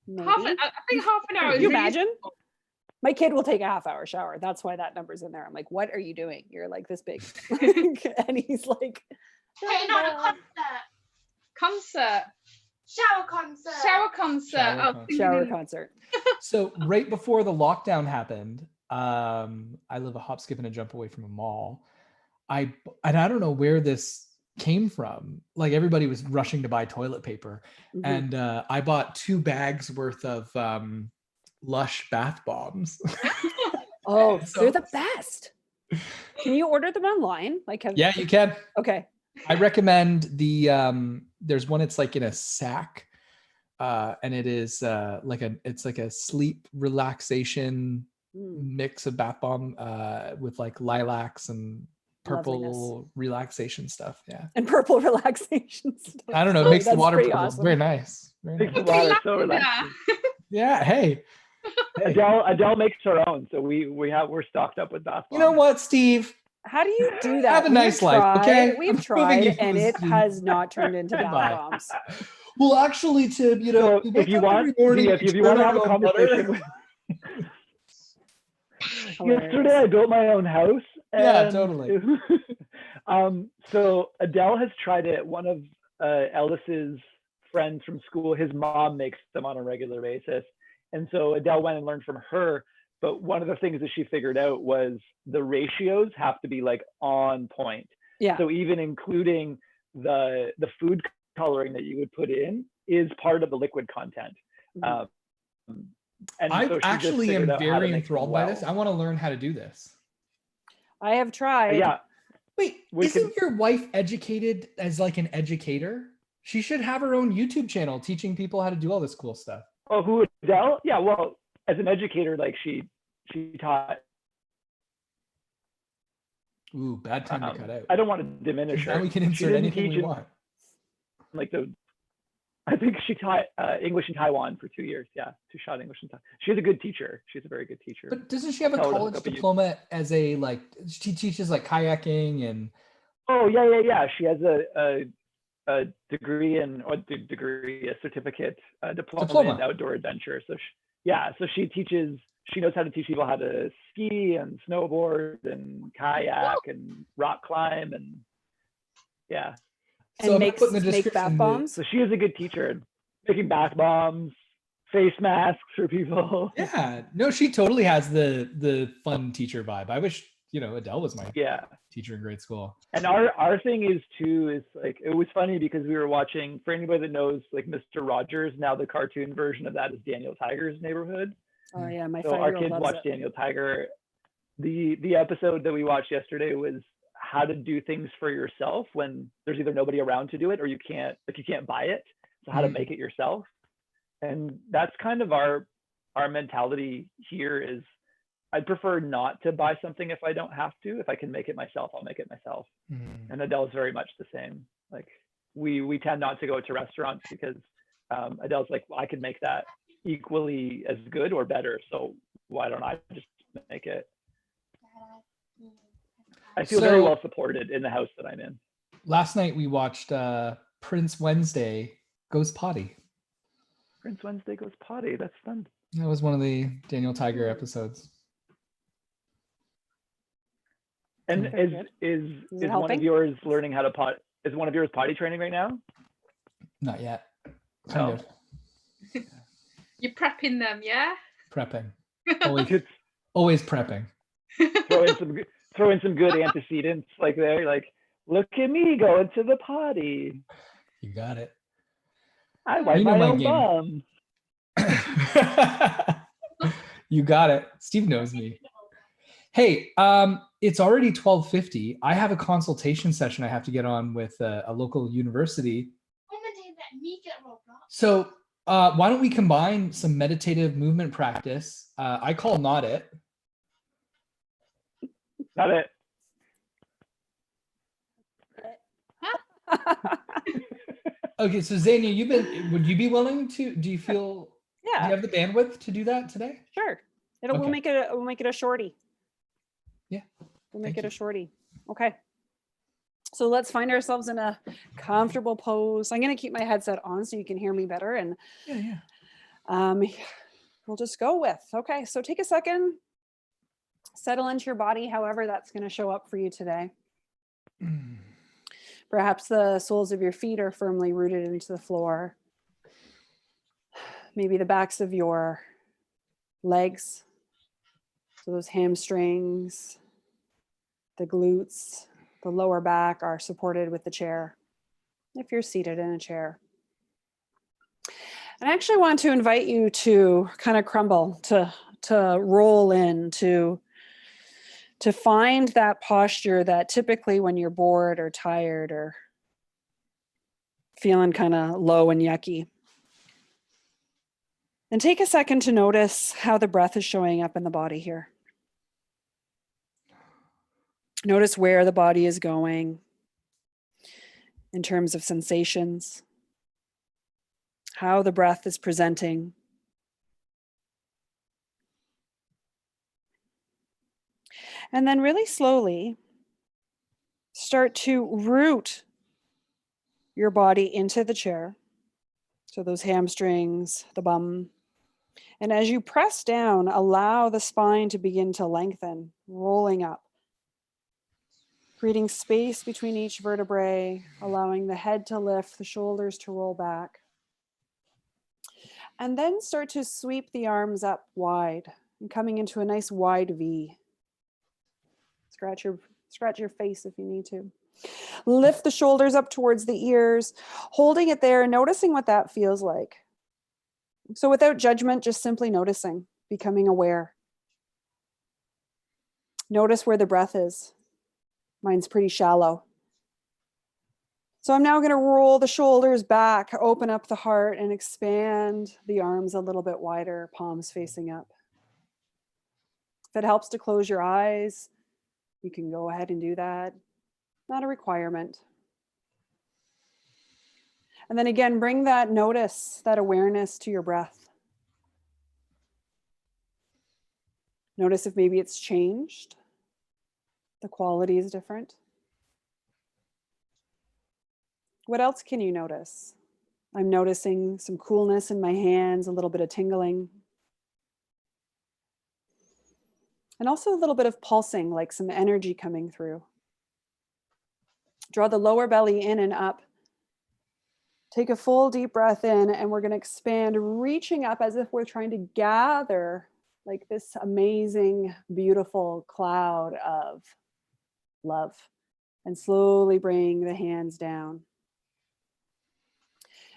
Maybe. think half an hour Can is you really imagine? simple. My kid will take a half-hour shower. That's why that number's in there. I'm like, what are you doing? You're like this big. And he's like, Hey, not a Concert. shower concert. Shower concert. Shower Oh, concert. shower concert. So right before the lockdown happened, I live a hop, skip, and a jump away from a mall. And I don't know where this came from. Like everybody was rushing to buy toilet paper, Mhm. and I bought 2 bags worth of Lush bath bombs. Oh, So- they're the best. Can you order them online? Like, Yeah, you can. Okay. I recommend the there's one, it's like in a sack, and it is it's like a sleep relaxation mix of bath bomb with like lilacs and purple Loveliness. relaxation stuff. Yeah, And purple relaxation stuff. I don't know, it makes the That's water pretty purple. awesome. Very nice. Very Makes the nice. water so Yeah. relaxing. Yeah. Hey. Adele makes her own, so we're stocked up with bath bombs. You know what, Steve? How do you do that? Have a We've nice life, tried- okay? We've I'm proving you tried, and it was- has not turned into bath Goodbye. bombs. Well, actually, Tim, you know, So we if you wake up want, every morning, Zenia, if you want to have a turn on butter. conversation with, Hilarious. yesterday I built my own house. Yeah, and- totally. So Adele has tried it. One of Ellis's friends from school, his mom makes them on a regular basis. And so Adele went and learned from her. But one of the things that she figured out was the ratios have to be like on point. Yeah. So even including the food coloring that you would put in is part of the liquid content. Mhm. And I so she just actually am figured out how to very make them enthralled by this. well. I want to learn how to do this. I have tried. Yeah. Wait, We isn't your wife educated as like an educator? She should have her own YouTube channel teaching people how to do all this cool stuff. Oh, who, Adele? Yeah, well, as an educator, like she taught. Ooh, bad time to cut out. I don't want to diminish her. Now we can She insert didn't anything teach we in, want. like I think she taught English in Taiwan for 2 years. Yeah, she taught English in Taiwan. She's a good teacher. She's a very good teacher. But doesn't she have a Tell her to college look up a diploma as a like? She teaches like kayaking and. Oh yeah. She has a degree a certificate, diploma in outdoor adventure. So she teaches. She knows how to teach people how to ski and snowboard and kayak and rock climb and yeah. And So make bath bombs. So she is a good teacher, making bath bombs, face masks for people. Yeah, no, she totally has the fun teacher vibe. I wish Adele was my teacher in grade school. And our thing is like, it was funny because we were watching, for anybody that knows like Mr. Rogers, now the cartoon version of that is Daniel Tiger's Neighborhood. Oh yeah, my So our 5-year-old kids loves watch it. Daniel Tiger. The episode that we watched yesterday was how to do things for yourself when there's either nobody around to do it or you can't buy it. So how to make it yourself. And that's kind of our mentality here is I'd prefer not to buy something if I don't have to. If I can make it myself, I'll make it myself. And Adele's very much the same. Like we tend not to go to restaurants because Adele's like, well, I can make that equally as good or better. So why don't I just make it? I feel very well supported in the house that I'm in. Last night we watched Prince Wednesday Goes Potty. Prince Wednesday Goes Potty. That's fun. That was one of the Daniel Tiger episodes. And is one of yours learning how to pot? Is one of yours potty training right now? Not yet. Kind of. You're prepping them, yeah? Prepping. Always prepping. Throw in some good antecedents like there, like look at me going to the potty. You got it. I wipe my own bum. You got it. Steve knows me. Hey, it's already 12:50. I have a consultation session I have to get on with a local university. So why don't we combine some meditative movement practice? I call Not It. Not it. Okay, so Zenia, would you be willing to, do you feel, do Yeah, you have the bandwidth to do that today? sure. We'll Okay. make it a shorty. Yeah. We'll make Thank it a you. shorty. Okay. So let's find ourselves in a comfortable pose. I'm going to keep my headset on so you can hear me better, and Yeah. we'll just go with. Okay, so take a second, settle into your body, however that's going to show up for you today. Perhaps the soles of your feet are firmly rooted into the floor. Maybe the backs of your legs, so those hamstrings, the glutes, the lower back are supported with the chair, if you're seated in a chair. And I actually want to invite you to kind of crumble, to roll in, to find that posture that typically when you're bored or tired or feeling kind of low and yucky. And take a second to notice how the breath is showing up in the body here. Notice where the body is going in terms of sensations, how the breath is presenting. And then really slowly start to root your body into the chair. So those hamstrings, the bum. And as you press down, allow the spine to begin to lengthen, rolling up, creating space between each vertebrae, allowing the head to lift, the shoulders to roll back. And then start to sweep the arms up wide and coming into a nice wide V. Scratch your face if you need to. Lift the shoulders up towards the ears, holding it there, noticing what that feels like. So without judgment, just simply noticing, becoming aware. Notice where the breath is. Mine's pretty shallow. So I'm now going to roll the shoulders back, open up the heart, and expand the arms a little bit wider, palms facing up. If it helps to close your eyes, you can go ahead and do that. Not a requirement. And then again, bring that notice, that awareness to your breath. Notice if maybe it's changed. The quality is different. What else can you notice? I'm noticing some coolness in my hands, a little bit of tingling. And also a little bit of pulsing, like some energy coming through. Draw the lower belly in and up. Take a full deep breath in, and we're going to expand, reaching up as if we're trying to gather like this amazing, beautiful cloud of love. And slowly bring the hands down.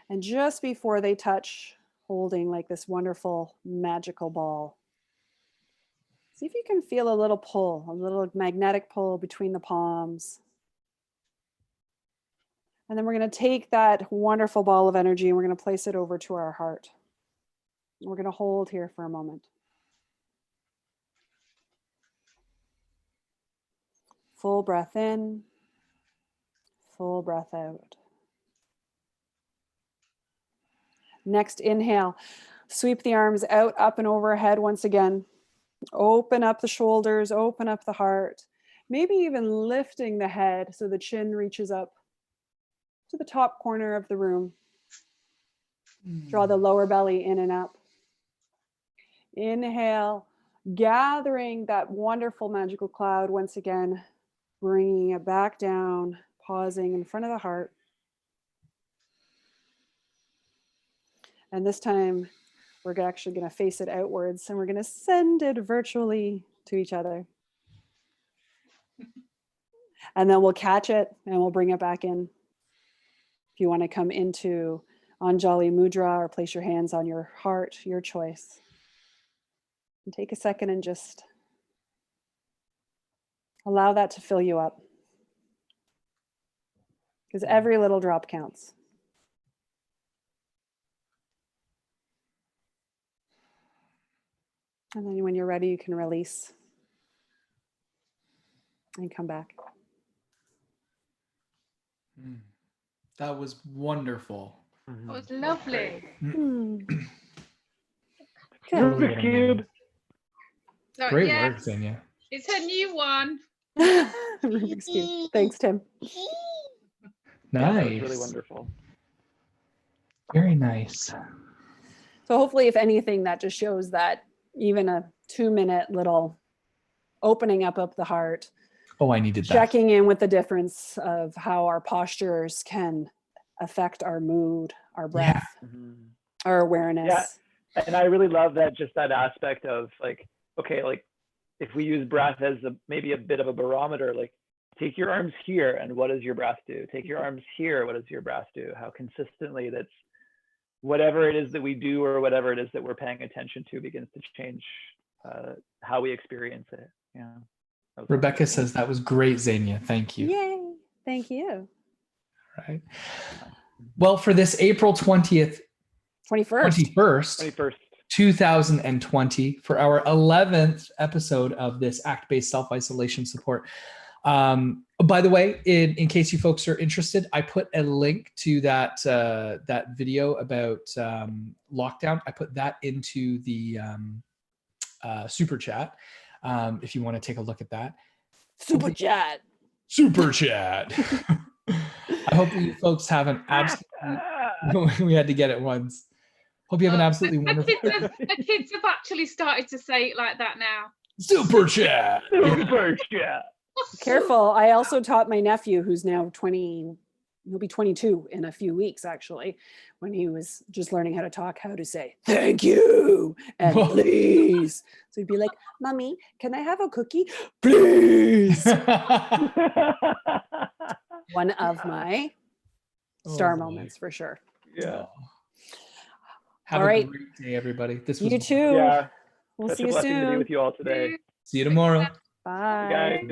And just before they touch, holding like this wonderful, magical ball. See if you can feel a little pull, a little magnetic pull between the palms. And then we're going to take that wonderful ball of energy and we're going to place it over to our heart. We're going to hold here for a moment. Full breath in, full breath out. Next inhale, sweep the arms out, up and overhead once again. Open up the shoulders, open up the heart. Maybe even lifting the head so the chin reaches up to the top corner of the room. Draw the lower belly in and up. Inhale, gathering that wonderful magical cloud once again, bringing it back down, pausing in front of the heart. And this time, we're actually going to face it outwards and we're going to send it virtually to each other. And then we'll catch it and we'll bring it back in. If you want to come into Anjali Mudra or place your hands on your heart, your choice. And take a second and just allow that to fill you up. Because every little drop counts. And then when you're ready, you can release and come back. That was wonderful. It was lovely. Hmm. Totally Rubik's what I Cube. needed. So, Great yeah, work, Zenia. it's her new one. Rubik's Cube. Thanks, Tim. Yeah, that was Nice. really wonderful. Very nice. So hopefully, if anything, that just shows that even a 2-minute little opening up of the heart, Oh, I needed that. checking in with the difference of how our postures can affect our mood, our breath, our awareness. Yeah. And I really love that, just that aspect of like, okay, like if we use breath as maybe a bit of a barometer, like take your arms here and what does your breath do? Take your arms here, what does your breath do? How consistently that's whatever it is that we do or whatever it is that we're paying attention to begins to change how we experience it. Yeah. Rebecca says that was great, Zenia. Thank you. Yay. Thank you. Right. Well, for this April 20th, 21st. 21st, 2020, for our 11th episode of this act-based self-isolation support. By the way, in case you folks are interested, I put a link to that video about lockdown. I put that into the super chat. If you want to take a look at that. Super chat. Super chat. I hope you folks have an absolutely, we had to get it once. Hope you have an absolutely wonderful. The kids have actually started to say it like that now. Super chat. Super chat. Careful. I also taught my nephew, who's now 20, he'll be 22 in a few weeks, actually, when he was just learning how to talk, how to say thank you and please. So he'd be like, Mommy, can I have a cookie? Please. One of my star moments for sure. Yeah. Have All a right. great day, everybody. This was You too. Yeah. We'll Such see a you blessing to be soon. with you all today. See you tomorrow. Bye. Guys.